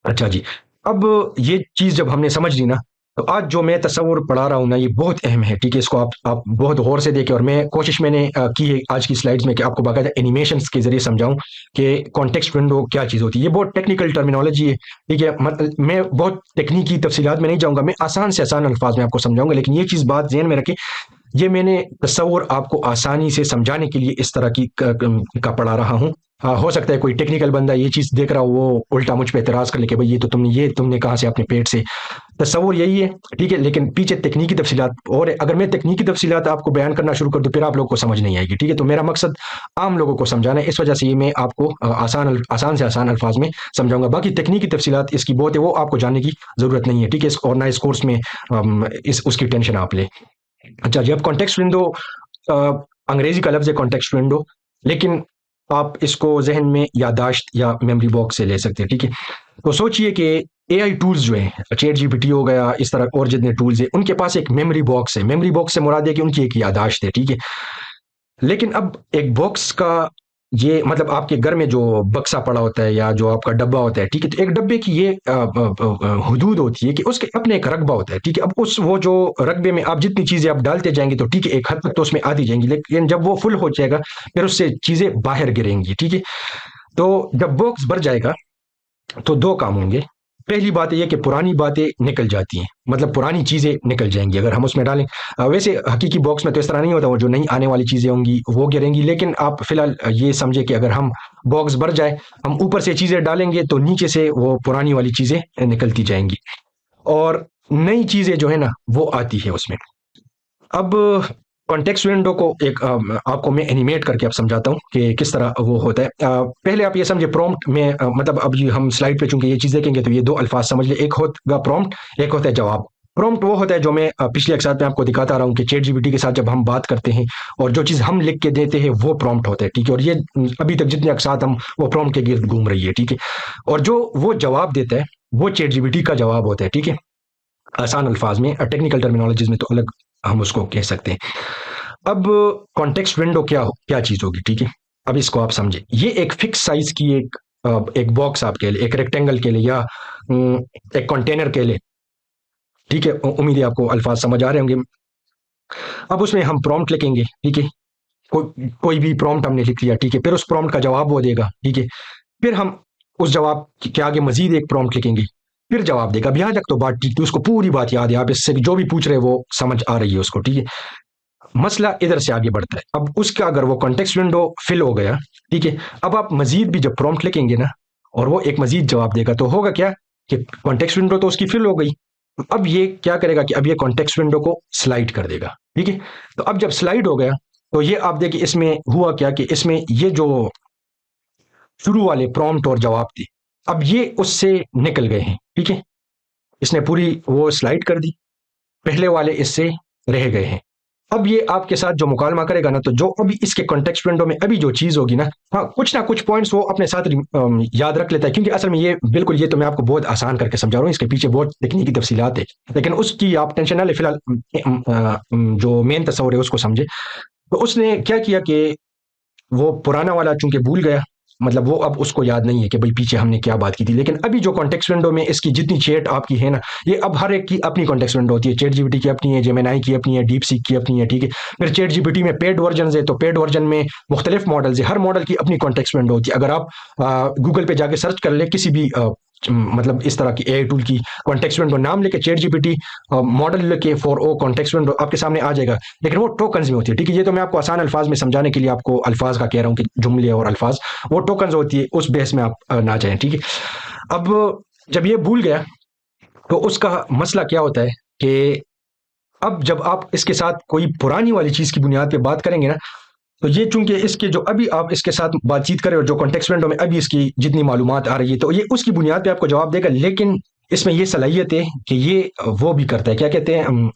اچھا جی، اب یہ چیز جب ہم نے سمجھ لی نا، تو آج جو میں تصور پڑھا رہا ہوں نا، یہ بہت اہم ہے، ٹھیک ہے؟ اس کو آپ بہت غور سے دیکھیں، اور میں نے کی ہے آج کی سلائیڈز میں کہ آپ کو باقاعدہ اینیمیشنز کے ذریعے سمجھاؤں کہ کانٹیکسٹ ونڈو کیا چیز ہوتی ہے۔ یہ بہت ٹیکنیکل ٹرمینالوجی ہے، ٹھیک ہے؟ میں بہت تکنیکی تفصیلات میں نہیں جاؤں گا، میں آسان سے آسان الفاظ میں آپ کو سمجھاؤں گا، لیکن یہ چیز بات ذہن میں رکھیں، یہ میں نے تصور آپ کو آسانی سے سمجھانے کے لیے اس طرح کی کا پڑھا رہا ہوں۔ ہو سکتا ہے کوئی ٹیکنیکل بندہ یہ چیز دیکھ رہا ہو، وہ الٹا مجھ پہ اعتراض کر لے کہ بھئی یہ تم نے کہاں سے اپنے پیٹ سے۔ تصور یہی ہے، ٹھیک ہے؟ لیکن پیچھے تکنیکی تفصیلات اور ہے۔ اگر میں تکنیکی تفصیلات آپ کو بیان کرنا شروع کر دوں، پھر آپ لوگوں کو سمجھ نہیں آئے گی، ٹھیک ہے؟ تو میرا مقصد عام لوگوں کو سمجھانا ہے، اس وجہ سے یہ میں آپ کو آسان سے آسان الفاظ میں سمجھاؤں گا۔ باقی تکنیکی تفصیلات اس کی بہت ہے، وہ آپ کو جاننے کی ضرورت نہیں ہے، ٹھیک ہے؟ اور نہ اس کورس میں اس کی ٹینشن آپ لیں۔ اچھا جی، اب کانٹیکسٹ ونڈو انگریزی کا لفظ ہے کانٹیکسٹ ونڈو، لیکن آپ اس کو ذہن میں یادداشت یا میموری باکس سے لے سکتے ہیں، ٹھیک ہے؟ تو سوچئے کہ اے آئی ٹولز جو ہیں، چیٹ جی پی ٹی ہو گیا، اس طرح اور جتنے ٹولز ہیں، ان کے پاس ایک میموری باکس ہے۔ میموری باکس سے مراد ہے کہ ان کی ایک یادداشت ہے، ٹھیک ہے؟ لیکن اب ایک باکس کا یہ مطلب آپ کے گھر میں جو بکسا پڑا ہوتا ہے یا جو آپ کا ڈبہ ہوتا ہے، ٹھیک ہے؟ تو ایک ڈبے کی یہ حدود ہوتی ہے کہ اس کے اپنے ایک رقبہ ہوتا ہے، ٹھیک ہے؟ اب وہ جو رقبے میں آپ جتنی چیزیں آپ ڈالتے جائیں گے تو ٹھیک ہے، ایک حد تک تو اس میں آتی جائیں گی، لیکن جب وہ فل ہو جائے گا پھر اس سے چیزیں باہر گریں گی، ٹھیک ہے؟ تو جب باکس بھر جائے گا تو دو کام ہوں گے۔ پہلی بات یہ کہ پرانی باتیں نکل جاتی ہیں، مطلب پرانی چیزیں نکل جائیں گی اگر ہم اس میں ڈالیں۔ ویسے حقیقی باکس میں تو اس طرح نہیں ہوتا، وہ جو نئی آنے والی چیزیں ہوں گی وہ گریں گی، لیکن آپ فی الحال یہ سمجھے کہ اگر ہم باکس بھر جائے، ہم اوپر سے چیزیں ڈالیں گے تو نیچے سے وہ پرانی والی چیزیں نکلتی جائیں گی، اور نئی چیزیں جو ہے نا وہ آتی ہے اس میں۔ اب کانٹیکسٹ ونڈو کو ایک آپ کو میں اینیمیٹ کر کے اب سمجھاتا ہوں کہ کس طرح وہ ہوتا ہے۔ پہلے آپ یہ سمجھے پرومپٹ میں، مطلب اب یہ ہم سلائڈ پہ چونکہ یہ چیز دیکھیں گے تو یہ دو الفاظ سمجھ لیں، ایک ہوگا پرومپٹ، ایک ہوتا ہے جواب۔ پرومپٹ وہ ہوتا ہے جو میں پچھلے ایک ساتھ میں آپ کو دکھاتا رہا ہوں کہ چیٹ جی پی ٹی کے ساتھ جب ہم بات کرتے ہیں اور جو چیز ہم لکھ کے دیتے ہیں وہ پرومپٹ ہوتا ہے، ٹھیک ہے؟ اور یہ ابھی تک جتنے اقساط ہم وہ پرومپٹ کے گرد گھوم رہی ہے، ٹھیک ہے؟ اور جو وہ جواب دیتا ہے وہ چیٹ جی پی ٹی کا جواب ہوتا ہے، ٹھیک ہے؟ آسان الفاظ میں، ٹیکنیکل ٹرمینالوجیز میں تو الگ ہم اس کو کہہ سکتے ہیں۔ اب کانٹیکسٹ ونڈو کیا چیز ہوگی، ٹھیک ہے؟ اب اس کو آپ سمجھیں، یہ ایک فکس سائز کی ایک باکس آپ کہہ لیں، ایک ریکٹینگل کے لیے یا ایک کنٹینر کے لیے، ٹھیک ہے؟ امید ہے آپ کو الفاظ سمجھ آ رہے ہوں گے۔ اب اس میں ہم پرومپٹ لکھیں گے، ٹھیک ہے؟ کوئی بھی پرومپٹ ہم نے لکھ لیا، ٹھیک ہے؟ پھر اس پرومپٹ کا جواب وہ دے گا، ٹھیک ہے؟ پھر ہم اس جواب کے آگے مزید ایک پرومپٹ لکھیں گے، پھر جواب دے گا۔ اب یہاں تک تو بات ٹھیک تھی، اس کو پوری بات یاد ہے، آپ اس سے جو بھی پوچھ رہے وہ سمجھ آ رہی ہے اس کو، ٹھیک ہے؟ مسئلہ ادھر سے آگے بڑھتا ہے، اب اس کا اگر وہ کانٹیکسٹ ونڈو فل ہو گیا، ٹھیک ہے؟ اب آپ مزید بھی جب پرومپٹ لکھیں گے نا اور وہ ایک مزید جواب دے گا تو ہوگا کیا کہ کانٹیکسٹ ونڈو تو اس کی فل ہو گئی، اب یہ کیا کرے گا کہ اب یہ کانٹیکسٹ ونڈو کو سلائڈ کر دے گا، ٹھیک ہے؟ تو اب جب سلائڈ ہو گیا تو یہ آپ دیکھیں اس میں ہوا کیا کہ اس میں یہ جو شروع والے پرومپٹ اور جواب تھے اب یہ اس سے نکل گئے ہیں، ٹھیک ہے؟ اس نے پوری وہ سلائڈ کر دی، پہلے والے اس سے رہ گئے ہیں۔ اب یہ آپ کے ساتھ جو مکالمہ کرے گا نا، تو جو ابھی اس کے کانٹیکسٹ ونڈو میں ابھی جو چیز ہوگی نا، ہاں کچھ نہ کچھ پوائنٹس وہ اپنے ساتھ یاد رکھ لیتا ہے، کیونکہ اصل میں یہ بالکل یہ تو میں آپ کو بہت آسان کر کے سمجھا رہا ہوں، اس کے پیچھے بہت تکنیکی تفصیلات ہے، لیکن اس کی آپ ٹینشن نہ لیں، فی الحال جو مین تصور ہے اس کو سمجھے۔ تو اس نے کیا کیا کہ وہ پرانا والا چونکہ بھول گیا، مطلب وہ اب اس کو یاد نہیں ہے کہ بھئی پیچھے ہم نے کیا بات کی تھی، لیکن ابھی جو کانٹیکسٹ ونڈو میں اس کی جتنی چیٹ آپ کی ہے نا، یہ اب ہر ایک کی اپنی کانٹیکسٹ ونڈو ہوتی ہے، چیٹ جی پی ٹی کی اپنی ہے، جیمینائی کی اپنی ہے، ڈیپ سیک کی اپنی ہے، ٹھیک ہے؟ پھر چیٹ جی پی ٹی میں پیڈ ورژنز ہے، تو پیڈ ورژن میں مختلف ماڈلز ہیں، ہر ماڈل کی اپنی کانٹیکسٹ ونڈو ہوتی ہے۔ اگر آپ گوگل پہ جا کے سرچ کر لیں کسی بھی مطلب اس طرح کی اے آئی ٹول کی کانٹیکسٹ ونڈو، نام لے کے chat G P T model لے کے 4o کانٹیکسٹ ونڈو آپ کے سامنے آ جائے گا، لیکن وہ ٹوکنز میں ہوتی ہے، ٹھیک ہے؟ یہ تو میں آپ کو آسان الفاظ میں سمجھانے کے لیے آپ کو الفاظ کا کہہ رہا ہوں کہ جملے اور الفاظ وہ ٹوکنز ہوتی ہے، اس بیس میں آپ نہ جائیں، ٹھیک ہے؟ اب جب یہ بھول گیا تو اس کا مسئلہ کیا ہوتا ہے کہ اب جب آپ اس کے ساتھ کوئی پرانی والی چیز کی بنیاد پہ بات کریں گے نا، تو یہ چونکہ اس کے جو ابھی آپ اس کے ساتھ بات چیت کریں اور جو کانٹیکسٹ ونڈو میں ابھی اس کی جتنی معلومات آ رہی ہے تو یہ اس کی بنیاد پہ آپ کو جواب دے گا، لیکن اس میں یہ صلاحیت ہے کہ یہ وہ بھی کرتا ہے، کیا کہتے ہیں،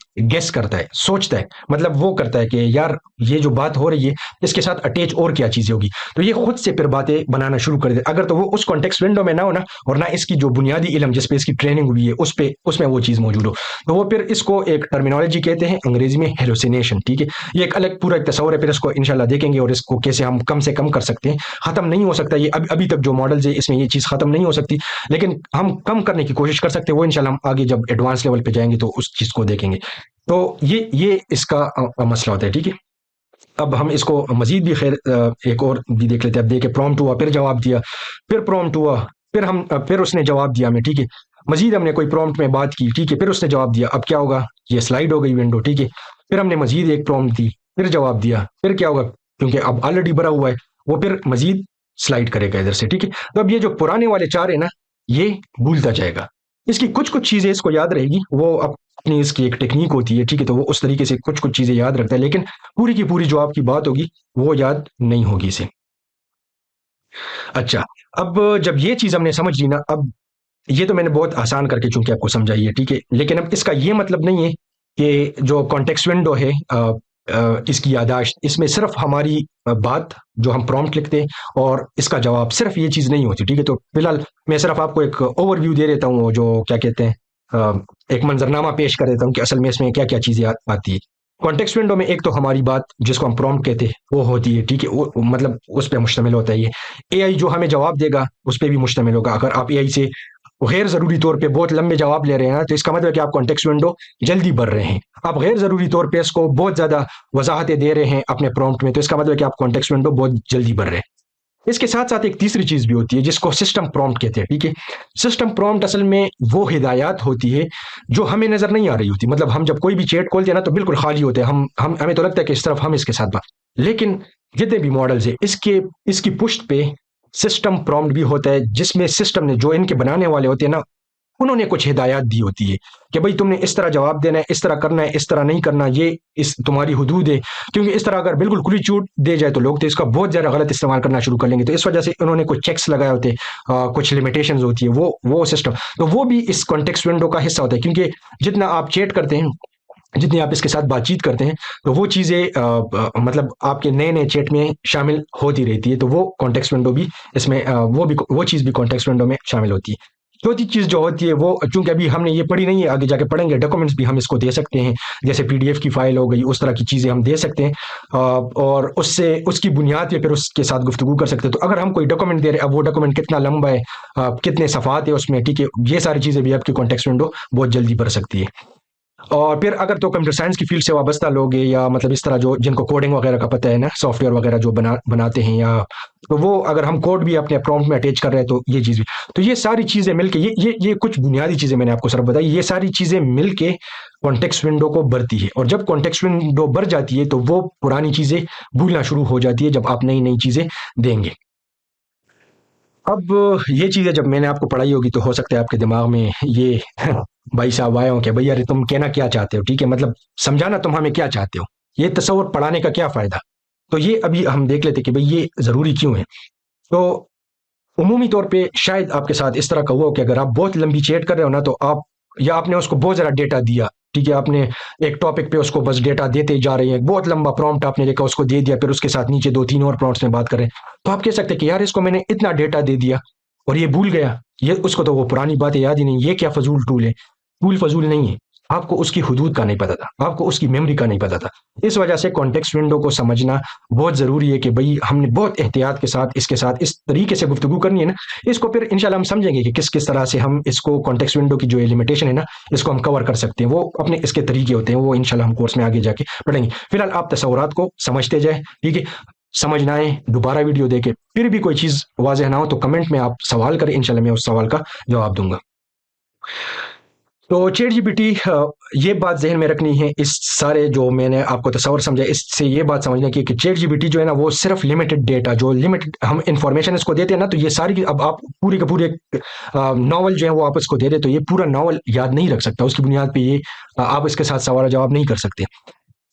گیس کرتا ہے، سوچتا ہے، مطلب وہ کرتا ہے کہ یار یہ جو بات ہو رہی ہے اس کے ساتھ اٹیچ اور کیا چیزیں ہوگی، تو یہ خود سے پھر باتیں بنانا شروع کر دے، اگر تو وہ اس کانٹیکسٹ ونڈو میں نہ ہو نا، اور نہ اس کی جو بنیادی علم جس پہ اس کی ٹریننگ ہوئی ہے اس میں وہ چیز موجود ہو، تو وہ پھر اس کو ایک ٹرمینالوجی کہتے ہیں انگریزی میں ہیلوسینیشن، ٹھیک ہے، یہ ایک الگ پورا ایک تصور ہے، پھر اس کو انشاءاللہ دیکھیں گے، اور اس کو کیسے ہم کم سے کم کر سکتے ہیں، ختم نہیں ہو سکتا یہ، ابھی تک جو ماڈلز ہے اس میں یہ چیز ختم نہیں ہو سکتی، لیکن ہم کم کرنے کی کوشش کر سکتے ہیں، وہ انشاءاللہ ہم آگے جب ایڈوانس لیول پہ جائیں گے تو اس چیز کو دیکھیں گے، تو یہ اس کا مسئلہ ہوتا ہے، ٹھیک ہے۔ اب ہم اس کو مزید بھی خیر ایک اور بھی دیکھ لیتے ہیں، اب دیکھیں پرومپٹ ہوا، پھر جواب دیا، پھر پرومپٹ ہوا، پھر اس نے جواب دیا ہمیں، ٹھیک ہے، مزید ہم نے کوئی پرومپٹ میں بات کی، ٹھیک ہے، پھر اس نے جواب دیا، اب کیا ہوگا، یہ سلائڈ ہو گئی ونڈو، ٹھیک ہے، پھر ہم نے مزید ایک پرومپٹ دی، پھر جواب دیا، پھر کیا ہوگا، کیونکہ اب آلریڈی بھرا ہوا ہے، وہ پھر مزید سلائڈ کرے گا ادھر سے، ٹھیک ہے، تو اب یہ جو پرانے والے چار ہیں نا، یہ بھولتا جائے گا، اس کی کچھ چیزیں اس کو یاد رہے گی، وہ اپنی اس کی ایک ٹیکنیک ہوتی ہے، ٹھیک ہے، تو وہ اس طریقے سے کچھ چیزیں یاد رکھتا ہے، لیکن پوری کی پوری جو آپ کی بات ہوگی وہ یاد نہیں ہوگی اسے۔ اچھا، اب جب یہ چیز ہم نے سمجھ لی نا، اب یہ تو میں نے بہت آسان کر کے چونکہ آپ کو سمجھائی ہے، ٹھیک ہے، لیکن اب اس کا یہ مطلب نہیں ہے کہ جو کانٹیکسٹ ونڈو ہے اس کی یاداشت، اس میں صرف ہماری بات جو ہم پرومپٹ لکھتے ہیں اور اس کا جواب، صرف یہ چیز نہیں ہوتی، ٹھیک ہے، تو فی الحال میں صرف آپ کو ایک اوور ویو دے دیتا ہوں، جو کیا کہتے ہیں، ایک منظرنامہ پیش کر دیتا ہوں کہ اصل میں اس میں کیا کیا چیزیں آتی ہے۔ کانٹیکسٹ ونڈو میں ایک تو ہماری بات جس کو ہم پرومپٹ کہتے ہیں وہ ہوتی ہے، ٹھیک ہے، مطلب اس پہ مشتمل ہوتا ہے یہ، اے آئی جو ہمیں جواب دے گا اس پہ بھی مشتمل ہوگا، اگر آپ اے آئی سے غیر ضروری طور پہ بہت لمبے جواب لے رہے ہیں تو اس کا مطلب ہے کہ آپ کانٹیکسٹ ونڈو جلدی بھر رہے ہیں، آپ غیر ضروری طور پہ اس کو بہت زیادہ وضاحتیں دے رہے ہیں اپنے پرومپٹ میں، تو اس کا مطلب ہے کہ آپ کانٹیکسٹ ونڈو بہت جلدی بھر رہے ہیں۔ اس کے ساتھ ساتھ ایک تیسری چیز بھی ہوتی ہے جس کو سسٹم پرومپٹ کہتے ہیں، ٹھیک ہے، سسٹم پرومپٹ اصل میں وہ ہدایات ہوتی ہے جو ہمیں نظر نہیں آ رہی ہوتی، مطلب ہم جب کوئی بھی چیٹ کھولتے ہیں نا تو بالکل خالی ہوتے ہیں، ہمیں تو لگتا ہے کہ اس طرف ہم اس کے ساتھ بات، لیکن جتنے بھی ماڈلز ہیں اس کی پشت پہ سسٹم پرومپٹ بھی ہوتا ہے، جس میں سسٹم نے، جو ان کے بنانے والے ہوتے ہیں نا، انہوں نے کچھ ہدایات دی ہوتی ہے کہ بھائی تم نے اس طرح جواب دینا ہے، اس طرح کرنا ہے، اس طرح نہیں کرنا، یہ اس تمہاری حدود ہے، کیونکہ اس طرح اگر بالکل کھلی چھوٹ دے جائے تو لوگ تو اس کا بہت زیادہ غلط استعمال کرنا شروع کر لیں گے، تو اس وجہ سے انہوں نے کچھ چیکس لگائے ہوتے ہیں، کچھ لمیٹیشنز ہوتی ہے، وہ سسٹم، تو وہ بھی اس کانٹیکسٹ ونڈو کا حصہ ہوتا ہے، کیونکہ جتنا آپ چیٹ کرتے ہیں، جتنی آپ اس کے ساتھ بات چیت کرتے ہیں، تو وہ چیزیں مطلب آپ کے نئے چیٹ میں شامل ہوتی رہتی ہے، تو وہ کانٹیکسٹ ونڈو بھی اس میں وہ چیز بھی کانٹیکسٹ ونڈو میں شامل ہوتی ہے۔ چوتھی چیز جو ہوتی ہے وہ، چونکہ ابھی ہم نے یہ پڑھی نہیں ہے، آگے جا کے پڑھیں گے، ڈاکومنٹس بھی ہم اس کو دے سکتے ہیں، جیسے پی ڈی ایف کی فائل ہو گئی، اس طرح کی چیزیں ہم دے سکتے ہیں، اور اس کی بنیاد پہ پھر اس کے ساتھ گفتگو کر سکتے ہیں، تو اگر ہم کوئی ڈاکومنٹ دے رہے ہیں، اب وہ ڈاکومنٹ کتنا لمبا ہے، کتنے صفحات ہے اس میں، ٹھیک ہے، یہ ساری چیزیں بھی آپ کی کانٹیکسٹ ونڈو بہت جلدی بھر سکتی ہے۔ اور پھر اگر تو کمپیوٹر سائنس کی فیلڈ سے وابستہ لوگ ہیں، یا مطلب اس طرح جن کو کوڈنگ وغیرہ کا پتہ ہے نا، سافٹ ویئر وغیرہ جو بناتے ہیں، یا تو وہ اگر ہم کوڈ بھی اپنے پرومپٹ میں اٹیچ کر رہے ہیں تو یہ چیز بھی، تو یہ ساری چیزیں مل کے، یہ کچھ بنیادی چیزیں میں نے آپ کو صرف بتائی، یہ ساری چیزیں مل کے کانٹیکسٹ ونڈو کو بھرتی ہے، اور جب کانٹیکسٹ ونڈو بھر جاتی ہے تو وہ پرانی چیزیں بھولنا شروع ہو جاتی ہے جب آپ نئی چیزیں دیں گے۔ اب یہ چیزیں جب میں نے آپ کو پڑھائی ہوگی تو ہو سکتا ہے آپ کے دماغ میں یہ بھائی صاحب آئے ہوں کہ بھائی یار تم کہنا کیا چاہتے ہو، ٹھیک ہے، مطلب سمجھانا تم ہمیں کیا چاہتے ہو، یہ تصور پڑھانے کا کیا فائدہ، تو یہ ابھی ہم دیکھ لیتے کہ بھئی یہ ضروری کیوں ہے۔ تو عمومی طور پہ شاید آپ کے ساتھ اس طرح کا ہوا ہو کہ اگر آپ بہت لمبی چیٹ کر رہے ہو نا، تو آپ نے اس کو بہت زیادہ ڈیٹا دیا، ٹھیک ہے، آپ نے ایک ٹاپک پہ اس کو بس ڈیٹا دیتے جا رہے ہیں، بہت لمبا پرومپٹ آپ نے لکھا، اس کو دے دیا، پھر اس کے ساتھ نیچے 2-3 اور پرومپٹس میں بات کر رہے ہیں، تو آپ کہہ سکتے ہیں کہ یار اس کو میں نے اتنا ڈیٹا دے دیا اور یہ بھول گیا، اس کو تو وہ پرانی باتیں یاد ہی نہیں، یہ کیا فضول ٹول ہے، ٹول فضول نہیں ہے، آپ کو اس کی حدود کا نہیں پتا تھا، آپ کو اس کی میموری کا نہیں پتا تھا، اس وجہ سے کانٹیکسٹ ونڈو کو سمجھنا بہت ضروری ہے کہ بھئی ہم نے بہت احتیاط کے ساتھ اس طریقے سے گفتگو کرنی ہے نا، اس کو پھر انشاءاللہ ہم سمجھیں گے کہ کس طرح سے ہم اس کو کانٹیکسٹ ونڈو کی جو لمیٹیشن ہے نا، اس کو ہم کور کر سکتے ہیں، وہ اپنے اس کے طریقے ہوتے ہیں، وہ انشاءاللہ ہم کورس میں آگے جا کے پڑھیں گے۔ فی الحال آپ تصورات کو سمجھتے جائیں، ٹھیک ہے، سمجھ نہ آئے دوبارہ ویڈیو دیکھیں، پھر بھی کوئی چیز واضح نہ ہو تو کمنٹ میں آپ سوال کریں، انشاءاللہ میں اس سوال کا جواب دوں گا۔ تو چیٹ جی پی ٹی، یہ بات ذہن میں رکھنی ہے، اس سارے جو میں نے آپ کو تصور سمجھا، اس سے یہ بات سمجھنا کہ چیٹ جی پی ٹی جو ہے نا، وہ صرف لمیٹڈ ڈیٹا، جو لمیٹڈ ہم انفارمیشن اس کو دیتے ہیں نا، تو یہ ساری، اب آپ پوری کے پورے ناول جو ہے وہ آپ اس کو دے دیں تو یہ پورا ناول یاد نہیں رکھ سکتا، اس کی بنیاد پہ یہ آپ اس کے ساتھ سوال جواب نہیں کر سکتے،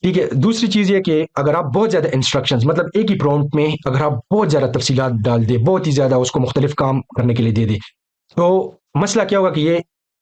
ٹھیک ہے۔ دوسری چیز یہ کہ اگر آپ بہت زیادہ انسٹرکشنز، مطلب ایک ہی پرومپٹ میں اگر آپ بہت زیادہ تفصیلات ڈال دیں، بہت ہی زیادہ اس کو مختلف کام کرنے کے لیے دے دیں، تو مسئلہ کیا ہوگا کہ یہ